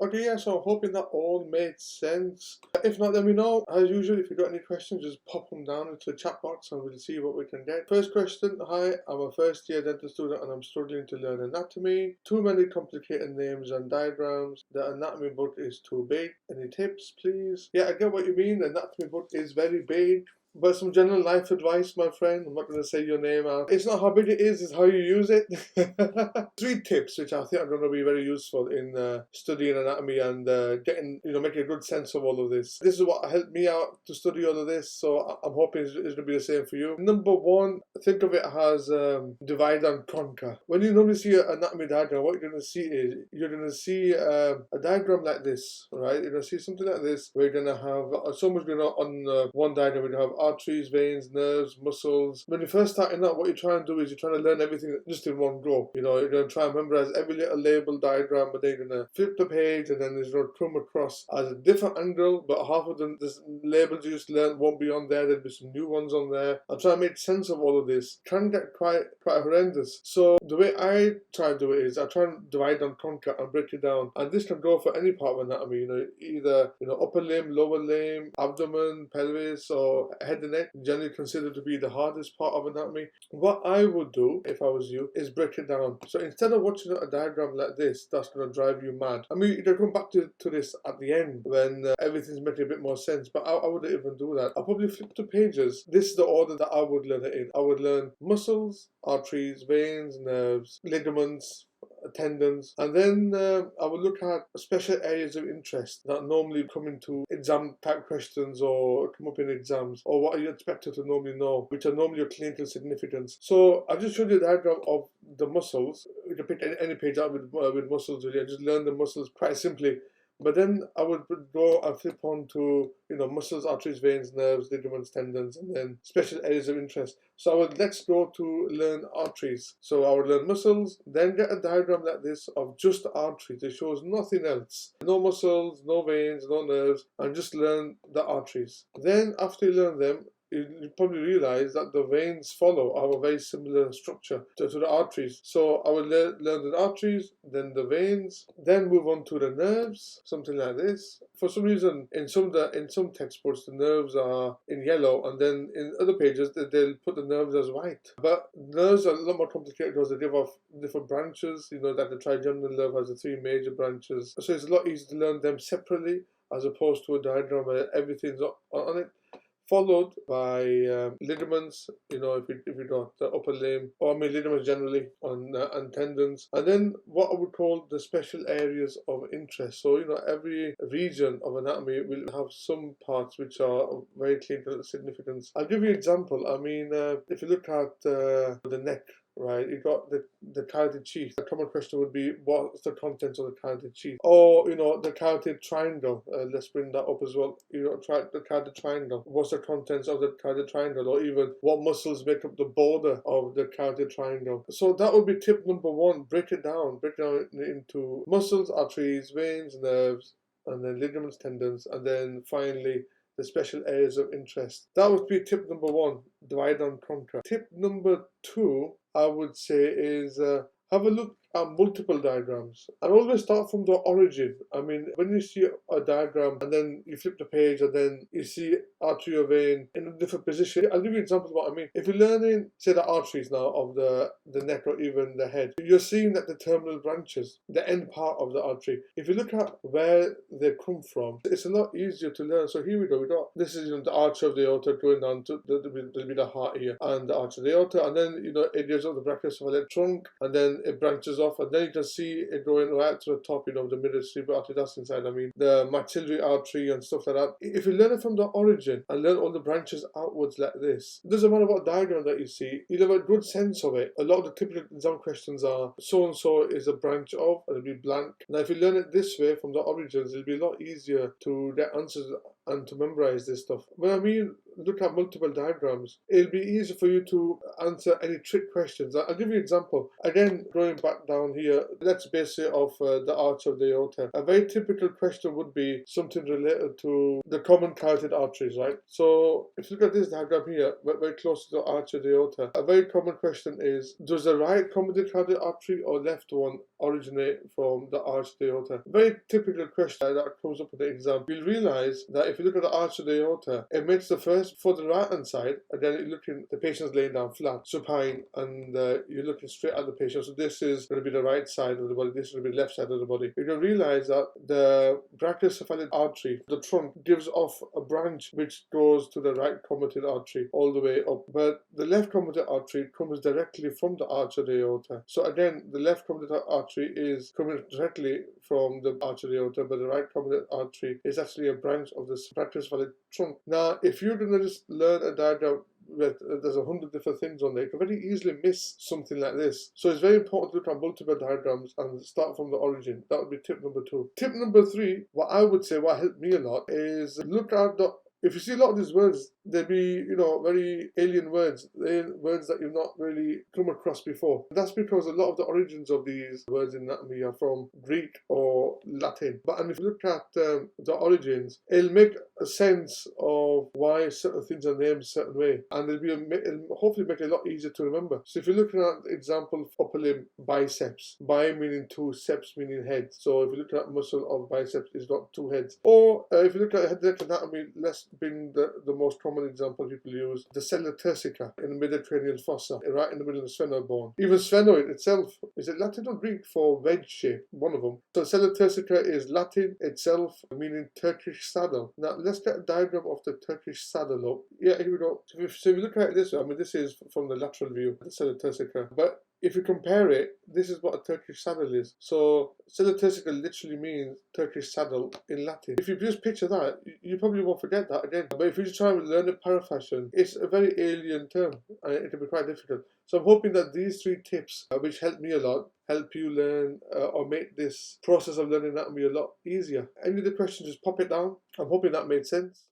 Okay, yeah, so hoping that all made sense. If not, let me know. As usual, if you've got any questions, just pop them down into the chat box and we'll see what we can get. First question: Hi, I'm a first year dental student and I'm struggling to learn anatomy. Too many complicated names and diagrams. The anatomy book is too big. Any tips, please? Yeah, I get what you mean. The anatomy book is very big. But some general life advice, my friend. I'm not going to say your name out. It's not how big it is, it's how you use it. 3 tips, which I think are going to be very useful in studying anatomy and getting, making a good sense of all of this. This is what helped me out to study all of this, so I'm hoping it's going to be the same for you. Number 1, think of it as divide and conquer. When you normally see an anatomy diagram, what you're going to see is you're going to see a diagram like this, right? You're going to see something like this where you're going to have so much going on one diagram. You're going to have arteries, veins, nerves, muscles. When you're first starting out, what you're trying to do is you're trying to learn everything just in one go. You're going to try and memorize every little label diagram, but then you're going to flip the page and then there's going to come across as a different angle, but half of the labels you just learned won't be on there. There'll be some new ones on there. I'm trying to make sense of all of this. Can get quite horrendous. So the way I try and do it is I try and divide and conquer and break it down. And this can go for any part of anatomy, either upper limb, lower limb, abdomen, pelvis, or head and neck, generally considered to be the hardest part of anatomy. What I would do if I was you is break it down. So instead of watching a diagram like this, that's going to drive you mad. I mean, you can come back to this at the end when everything's making a bit more sense, but I wouldn't even do that. I'll probably flip the pages. This is the order that I would learn it in. I would learn muscles, arteries, veins, nerves, ligaments, tendons, and then I would look at special areas of interest that normally come into exam type questions or come up in exams, or what are you expected to normally know, which are normally of clinical significance. So I just showed you a diagram of the muscles. You can pick any page out with muscles really, and just learn the muscles quite simply. But then I would go and flip on to, muscles, arteries, veins, nerves, ligaments, tendons, and then special areas of interest. So let's go to learn arteries. So I would learn muscles, then get a diagram like this of just arteries. It shows nothing else. No muscles, no veins, no nerves, and just learn the arteries. Then after you learn them, you probably realize that the veins have a very similar structure to the arteries. So I will learn the arteries, then the veins, then move on to the nerves, something like this. For some reason, in some textbooks, the nerves are in yellow, and then in other pages, they'll put the nerves as white. But nerves are a lot more complicated because they give off different branches. That the trigeminal nerve has the 3 major branches. So it's a lot easier to learn them separately as opposed to a diagram where everything's on it. Followed by ligaments, if you got the upper limb, or ligaments generally, and tendons, and then what I would call the special areas of interest. So every region of anatomy will have some parts which are of very clinical significance. I'll give you an example. If you look at the neck, right, you got the carotid sheath. A common question would be, what's the contents of the carotid sheath? Or, the carotid triangle. Let's bring that up as well. The carotid triangle. What's the contents of the carotid triangle? Or even what muscles make up the border of the carotid triangle? So that would be tip number 1. Break it down. Break it down into muscles, arteries, veins, nerves, and then ligaments, tendons, and then finally the special areas of interest. That would be tip number 1, divide and conquer. Tip number 2, I would say, is have a look at multiple diagrams and always start from the origin. When you see a diagram and then you flip the page and then you see artery or vein in a different position, I'll give you an example of what I mean. If you're learning, say, the arteries now of the neck or even the head, you're seeing that the terminal branches, the end part of the artery, if you look at where they come from, it's a lot easier to learn. So here we go. This is the arch of the aorta going down to there'll be the heart here and the arch of the aorta, and then it gives up the brachial cephalic trunk, and then it branches off, and then you can see it going right to the top, the middle cerebral artery that's inside. The maxillary artery and stuff like that. If you learn it from the origin and learn all the branches outwards like this, it doesn't matter what diagram that you see, you'll have a good sense of it. A lot of the typical exam questions are so and so is a branch of, and it'll be blank. Now if you learn it this way from the origins, it'll be a lot easier to get answers and to memorize this stuff. When I mean look at multiple diagrams, it'll be easy for you to answer any trick questions. I'll give you an example. Again, going back down here, let's base it off the arch of the aorta. A very typical question would be something related to the common carotid arteries, right? So if you look at this diagram here, very close to the arch of the aorta, a very common question is, does the right common carotid artery or left one originate from the arch of the aorta? Very typical question that comes up in the exam. You'll realize that if you look at the arch of the aorta, it makes the first for the right hand side, and then you're looking, the patient's laying down flat, supine, and you're looking straight at the patient. So this is going to be the right side of the body, this is going to be the left side of the body. You're going to realize that the brachiocephalic artery, the trunk, gives off a branch which goes to the right carotid artery all the way up, but the left carotid artery comes directly from the arch of the aorta. So again, the left carotid artery is coming directly from the arch of the aorta, but the right carotid artery is actually a branch of the brachiocephalic trunk. Now, if you're going to just learn a diagram with there's 100 different things on there, you can very easily miss something like this. So it's very important to look at multiple diagrams and start from the origin. That would be tip number 2. Tip number 3, what I would say, what helped me a lot, is look at the, if you see a lot of these words, they'll be, very alien words, words that you've not really come across before. That's because a lot of the origins of these words in anatomy are from Greek or Latin. But if you look at the origins, it'll make a sense of why certain things are named a certain way, and it'll hopefully make it a lot easier to remember. So if you're looking at the example of upper limb, biceps, bi meaning 2, ceps meaning head. So if you look at muscle of biceps, it's got 2 heads. Or if you look at head neck anatomy, let's bring the most common example people use, the sella turcica in the Mediterranean fossa, right in the middle of the sphenoid bone. Even sphenoid itself, is it Latin or Greek for wedge shape? One of them. So sella turcica is Latin itself, meaning Turkish saddle. Now let's get a diagram of the Turkish saddle up. Yeah, here we go. So if you look at it this way, this is from the lateral view, the sella turcica. But if you compare it, this is what a Turkish saddle is. So sella turcica literally means Turkish saddle in Latin. If you just picture that, you probably won't forget that again. But if you just try and learn it parafashion, it's a very alien term, and it can be quite difficult. So I'm hoping that these 3 tips, which helped me a lot, help you learn or make this process of learning anatomy a lot easier. Any of the questions, just pop it down. I'm hoping that made sense.